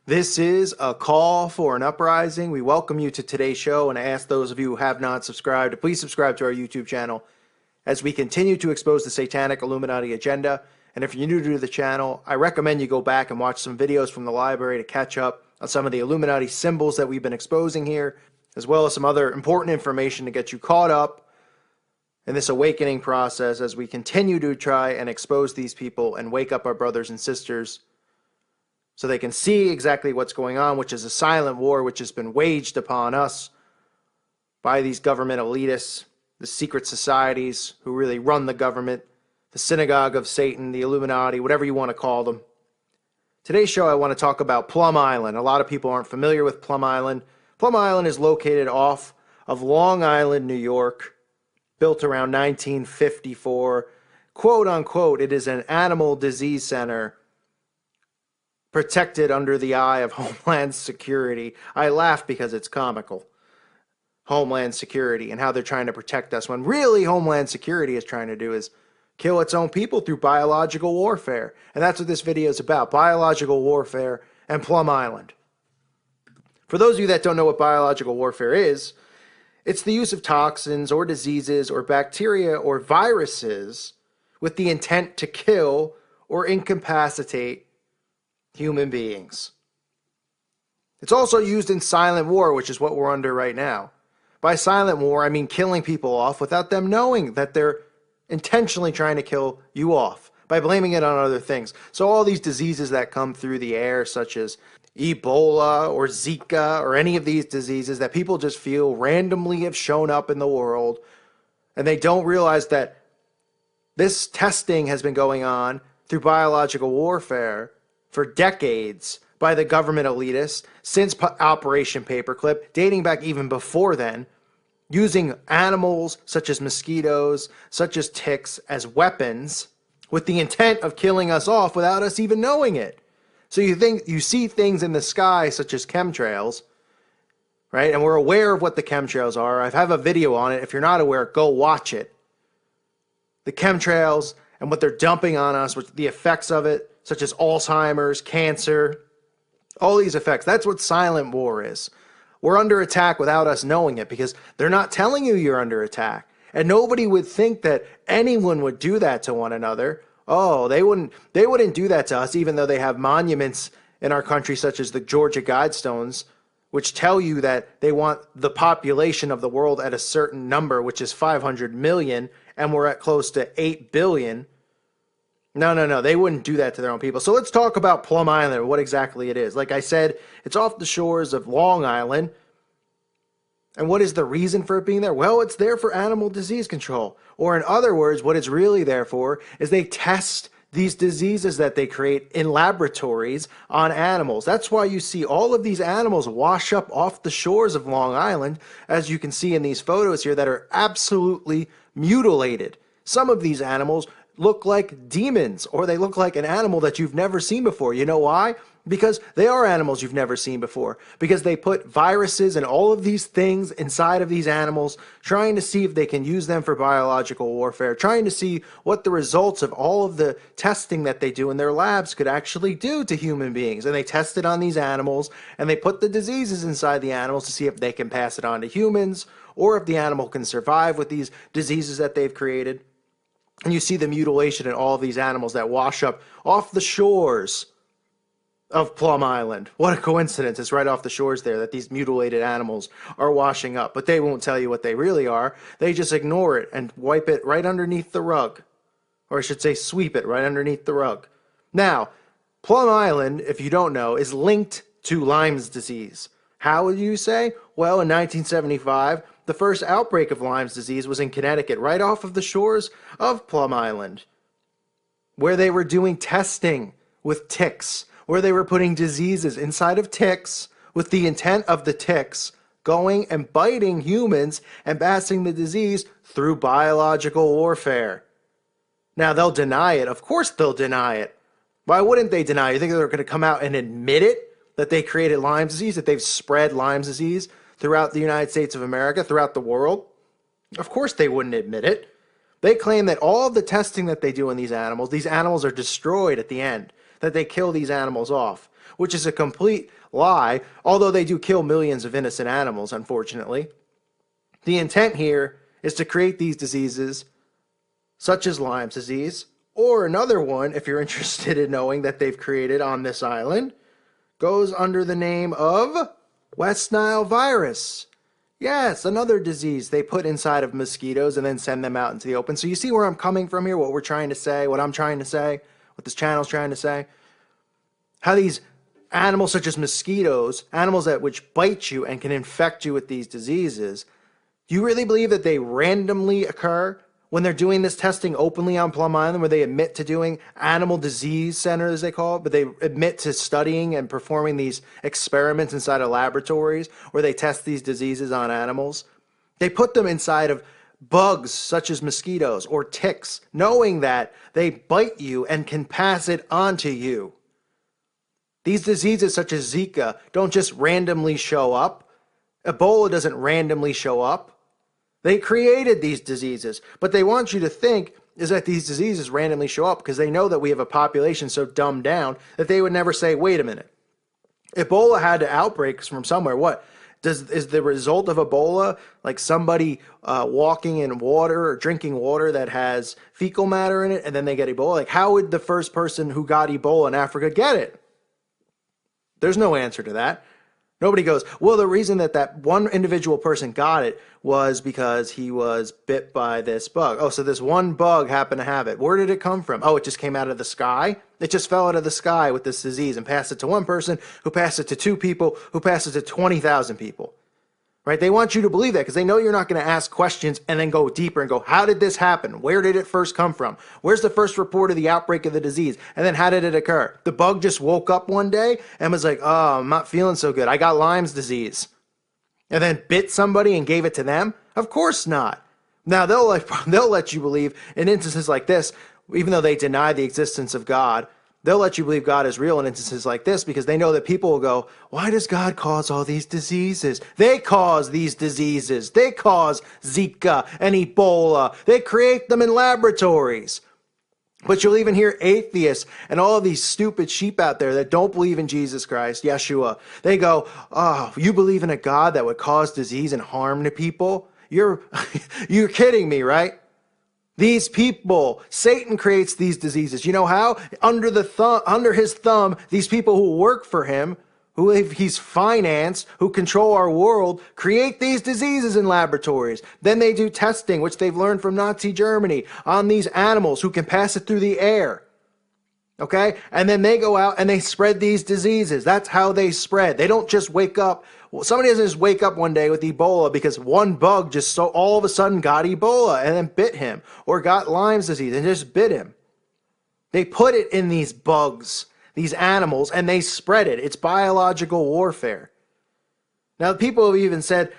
This is a call for an uprising. We welcome you to today's show, and I ask those of you who have not subscribed to please subscribe to our YouTube channel as we continue to expose the satanic Illuminati agenda. And if you're new to the channel, I recommend you go back and watch some videos from the library to catch up on some of the Illuminati symbols that we've been exposing here, as well as some other important information to get you caught up in this awakening process as we continue to try and expose these people and wake up our brothers and sisters so they can see exactly what's going on, which is a silent war which has been waged upon us by these government elitists, the secret societies who really run the government, the synagogue of Satan, the Illuminati, whatever you want to call them. Today's show, I want to talk about Plum Island. A lot of people aren't familiar with Plum Island. Plum Island is located off of Long Island, New York, built around 1954. Quote unquote, it is an animal disease center protected under the eye of Homeland Security. I laugh because it's comical. Homeland Security and how they're trying to protect us when really Homeland Security is trying to do is kill its own people through biological warfare. And that's what this video is about, biological warfare and Plum Island. For those of you that don't know what biological warfare is, it's the use of toxins or diseases or bacteria or viruses with the intent to kill or incapacitate human beings. It's also used in silent war, which is what we're under right now. By silent war, I mean killing people off without them knowing that they're intentionally trying to kill you off by blaming it on other things. So all these diseases that come through the air, such as Ebola or Zika or any of these diseases that people just feel randomly have shown up in the world, and they don't realize that this testing has been going on through biological warfare for decades by the government elitists since Operation Paperclip, dating back even before then, using animals such as mosquitoes, such as ticks, as weapons with the intent of killing us off without us even knowing it. So you see things in the sky such as chemtrails, right? And we're aware of what the chemtrails are. I have a video on it. If you're not aware, go watch it. The chemtrails and what they're dumping on us, with the effects of it, such as Alzheimer's, cancer, all these effects. That's what silent war is. We're under attack without us knowing it because they're not telling you you're under attack. And nobody would think that anyone would do that to one another. Oh, they wouldn't do that to us, even though they have monuments in our country such as the Georgia Guidestones, which tell you that they want the population of the world at a certain number, which is 500 million, and we're at close to 8 billion. No, they wouldn't do that to their own people. So let's talk about Plum Island, what exactly it is. Like I said, it's off the shores of Long Island. And what is the reason for it being there? Well, it's there for animal disease control. Or in other words, what it's really there for is they test these diseases that they create in laboratories on animals. That's why you see all of these animals wash up off the shores of Long Island, as you can see in these photos here, that are absolutely mutilated. Some of these animals look like demons, or they look like an animal that you've never seen before. You know why? Because they are animals you've never seen before. Because they put viruses and all of these things inside of these animals, trying to see if they can use them for biological warfare, trying to see what the results of all of the testing that they do in their labs could actually do to human beings. And they test it on these animals, and they put the diseases inside the animals to see if they can pass it on to humans, or if the animal can survive with these diseases that they've created. And you see the mutilation in all of these animals that wash up off the shores of Plum Island. What a coincidence. It's right off the shores there that these mutilated animals are washing up. But they won't tell you what they really are. They just ignore it and wipe it right underneath the rug. Or I should say sweep it right underneath the rug. Now, Plum Island, if you don't know, is linked to Lyme's disease. How would you say? Well, in 1975, the first outbreak of Lyme's disease was in Connecticut, right off of the shores of Plum Island, where they were doing testing with ticks, where they were putting diseases inside of ticks with the intent of the ticks going and biting humans and passing the disease through biological warfare. Now, they'll deny it. Of course they'll deny it. Why wouldn't they deny it? You think they're going to come out and admit it, that they created Lyme's disease, that they've spread Lyme's disease throughout the United States of America, throughout the world? Of course they wouldn't admit it. They claim that all of the testing that they do on these animals are destroyed at the end, that they kill these animals off. which is a complete lie, although they do kill millions of innocent animals, unfortunately. The intent here is to create these diseases, such as Lyme's disease, or another one, if you're interested in knowing that they've created on this island, goes under the name of West Nile virus. Yes, another disease they put inside of mosquitoes and then send them out into the open. So you see where I'm coming from here, what we're trying to say, what I'm trying to say, what this channel's trying to say? How these animals such as mosquitoes, animals that which bite you and can infect you with these diseases, do you really believe that they randomly occur when they're doing this testing openly on Plum Island, where they admit to doing animal disease center, as they call it, but they admit to studying and performing these experiments inside of laboratories where they test these diseases on animals? They put them inside of bugs such as mosquitoes or ticks, knowing that they bite you and can pass it on to you. These diseases such as Zika don't just randomly show up. Ebola doesn't randomly show up. They created these diseases, but they want you to think is that these diseases randomly show up because they know that we have a population so dumbed down that they would never say, wait a minute. Ebola had to outbreak from somewhere. What? Is the result of Ebola like somebody walking in water or drinking water that has fecal matter in it and then they get Ebola? Like, how would the first person who got Ebola in Africa get it? There's no answer to that. Nobody goes, well, the reason that one individual person got it was because he was bit by this bug. Oh, so this one bug happened to have it. Where did it come from? Oh, it just came out of the sky? It just fell out of the sky with this disease and passed it to one person, who passed it to 2 people, who passed it to 20,000 people. Right? They want you to believe that because they know you're not going to ask questions and then go deeper and go, how did this happen? Where did it first come from? Where's the first report of the outbreak of the disease? And then how did it occur? The bug just woke up one day and was like, oh, I'm not feeling so good. I got Lyme's disease. And then bit somebody and gave it to them? Of course not. Now, they'll let you believe in instances like this, even though they deny the existence of God, they'll let you believe God is real in instances like this because they know that people will go, why does God cause all these diseases? They cause these diseases. They cause Zika and Ebola. They create them in laboratories. But you'll even hear atheists and all of these stupid sheep out there that don't believe in Jesus Christ, Yeshua. They go, oh, you believe in a God that would cause disease and harm to people? You're kidding me, right? These people, Satan creates these diseases. You know how? Under his thumb, these people who work for him, who he's financed, who control our world, create these diseases in laboratories. Then they do testing, which they've learned from Nazi Germany, on these animals who can pass it through the air. Okay? And then they go out and they spread these diseases. That's how they spread. They don't just wake up. Well, somebody doesn't just wake up one day with Ebola because one bug just so all of a sudden got Ebola and then bit him, or got Lyme's disease and just bit him. They put it in these bugs, these animals, and they spread it. It's biological warfare. Now, people have even said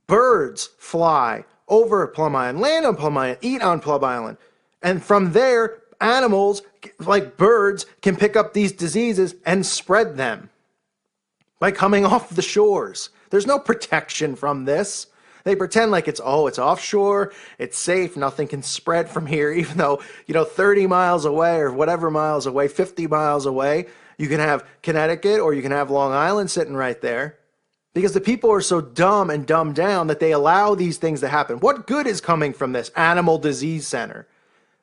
birds fly over Plum Island, land on Plum Island, eat on Plum Island. And from there, animals like birds can pick up these diseases and spread them by coming off the shores. There's no protection from this. They pretend like it's offshore, it's safe, nothing can spread from here, even though, 30 miles away or whatever miles away, 50 miles away, you can have Connecticut or you can have Long Island sitting right there. Because the people are so dumb and dumbed down that they allow these things to happen. What good is coming from this animal disease center?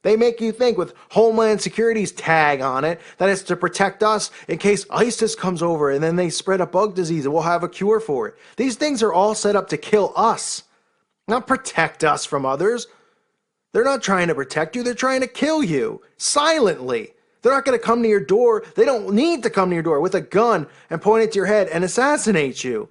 They make you think with Homeland Security's tag on it that it's to protect us in case ISIS comes over and then they spread a bug disease and we'll have a cure for it. These things are all set up to kill us, not protect us from others. They're not trying to protect you. They're trying to kill you silently. They're not going to come to your door. They don't need to come to your door with a gun and point it to your head and assassinate you.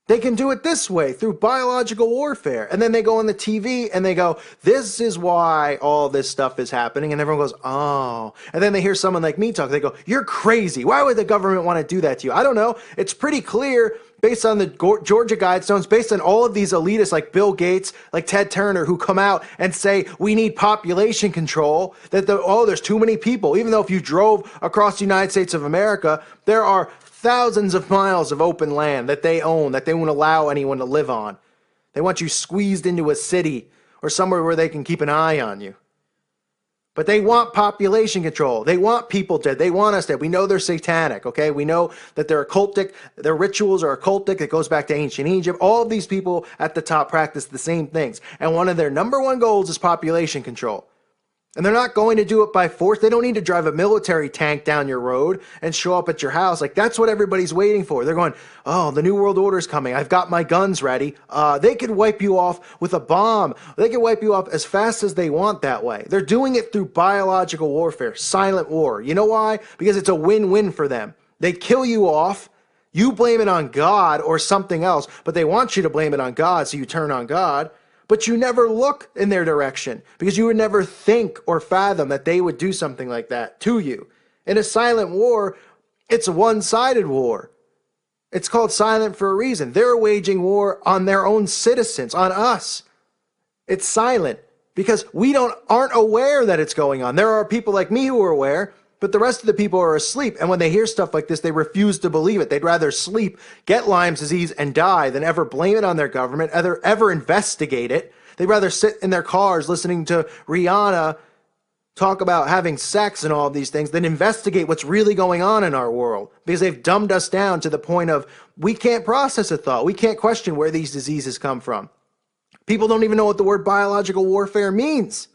They can do it this way, through biological warfare. And then they go on the TV and they go, this is why all this stuff is happening. And everyone goes, oh. And then they hear someone like me talk. They go, you're crazy. Why would the government want to do that to you? I don't know. It's pretty clear based on the Georgia Guidestones, based on all of these elitists like Bill Gates, like Ted Turner, who come out and say we need population control, that there's too many people. Even though if you drove across the United States of America, there are thousands of miles of open land that they own, that they won't allow anyone to live on. They want you squeezed into a city or somewhere where they can keep an eye on you. But they want population control. They want people dead. They want us dead. We know they're satanic, okay? We know that they're occultic. Their rituals are occultic. It goes back to ancient Egypt. All of these people at the top practice the same things. And one of their number one goals is population control. And they're not going to do it by force. They don't need to drive a military tank down your road and show up at your house. Like, that's what everybody's waiting for. They're going, oh, the New World Order is coming. I've got my guns ready. They could wipe you off with a bomb. They can wipe you off as fast as they want that way. They're doing it through biological warfare, silent war. You know why? Because it's a win-win for them. They kill you off. You blame it on God or something else, but they want you to blame it on God, so you turn on God. But you never look in their direction because you would never think or fathom that they would do something like that to you. In a silent war, it's a one-sided war. It's called silent for a reason. They're waging war on their own citizens, on us. It's silent because we aren't aware that it's going on. There are people like me who are aware, but the rest of the people are asleep. And when they hear stuff like this, they refuse to believe it. They'd rather sleep, get Lyme's disease, and die than ever blame it on their government, ever investigate it. They'd rather sit in their cars listening to Rihanna talk about having sex and all of these things than investigate what's really going on in our world, because they've dumbed us down to the point of we can't process a thought. We can't question where these diseases come from. People don't even know what the word biological warfare means.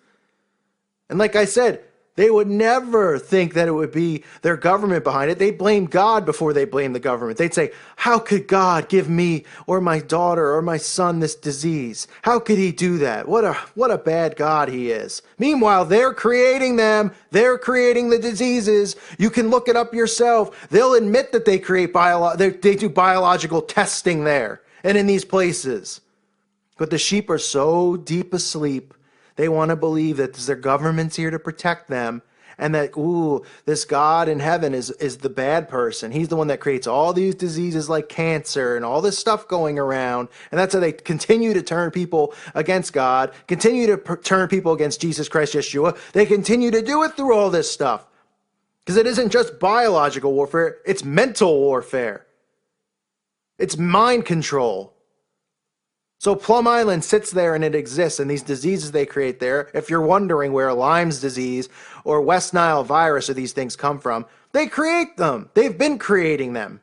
And like I said, they would never think that it would be their government behind it. They blame God before they blame the government. They'd say, how could God give me or my daughter or my son this disease? How could he do that? What a bad God he is. Meanwhile, they're creating them. They're creating the diseases. You can look it up yourself. They'll admit that they create they do biological testing there and in these places. But the sheep are so deep asleep. They want to believe that their government's here to protect them and that, ooh, this God in heaven is the bad person. He's the one that creates all these diseases like cancer and all this stuff going around. And that's how they continue to turn people against God, continue to turn people against Jesus Christ, Yeshua. They continue to do it through all this stuff. Because it isn't just biological warfare, it's mental warfare. It's mind control. So Plum Island sits there and it exists, and these diseases they create there, if you're wondering where Lyme's disease or West Nile virus or these things come from, they create them. They've been creating them.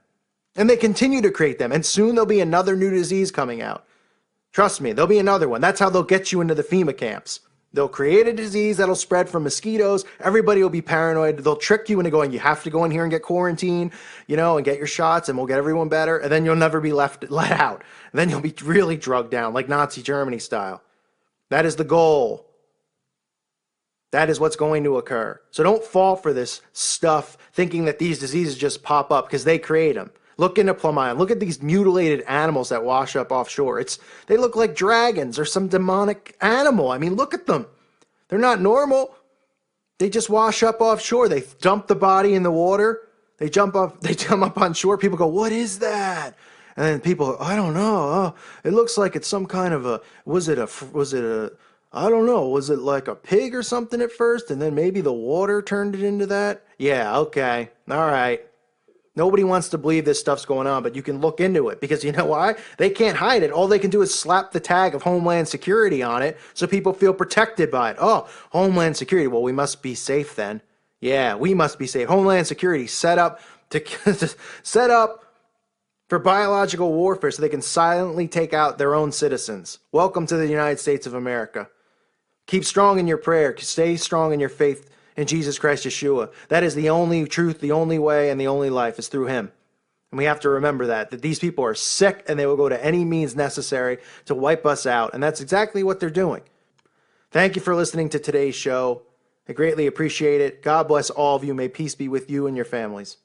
And they continue to create them. And soon there'll be another new disease coming out. Trust me, there'll be another one. That's how they'll get you into the FEMA camps. They'll create a disease that'll spread from mosquitoes. Everybody will be paranoid. They'll trick you into going, you have to go in here and get quarantined, and get your shots, and we'll get everyone better. And then you'll never be let out. And then you'll be really drugged down, like Nazi Germany style. That is the goal. That is what's going to occur. So don't fall for this stuff thinking that these diseases just pop up because they create them. Look into Plum Island. Look at these mutilated animals that wash up offshore. They look like dragons or some demonic animal. I mean, look at them. They're not normal. They just wash up offshore. They dump the body in the water. They jump up on shore. People go, what is that? And then people, I don't know. Oh, it looks like it's some kind of I don't know. Was it like a pig or something at first? And then maybe the water turned it into that? Yeah, okay. All right. Nobody wants to believe this stuff's going on, but you can look into it because you know why? They can't hide it. All they can do is slap the tag of Homeland Security on it so people feel protected by it. Oh, Homeland Security. Well, we must be safe then. Yeah, we must be safe. Homeland Security set up for biological warfare so they can silently take out their own citizens. Welcome to the United States of America. Keep strong in your prayer. Stay strong in your faith in Jesus Christ Yeshua. That is the only truth, the only way, and the only life is through him. And we have to remember that these people are sick and they will go to any means necessary to wipe us out. And that's exactly what they're doing. Thank you for listening to today's show. I greatly appreciate it. God bless all of you. May peace be with you and your families.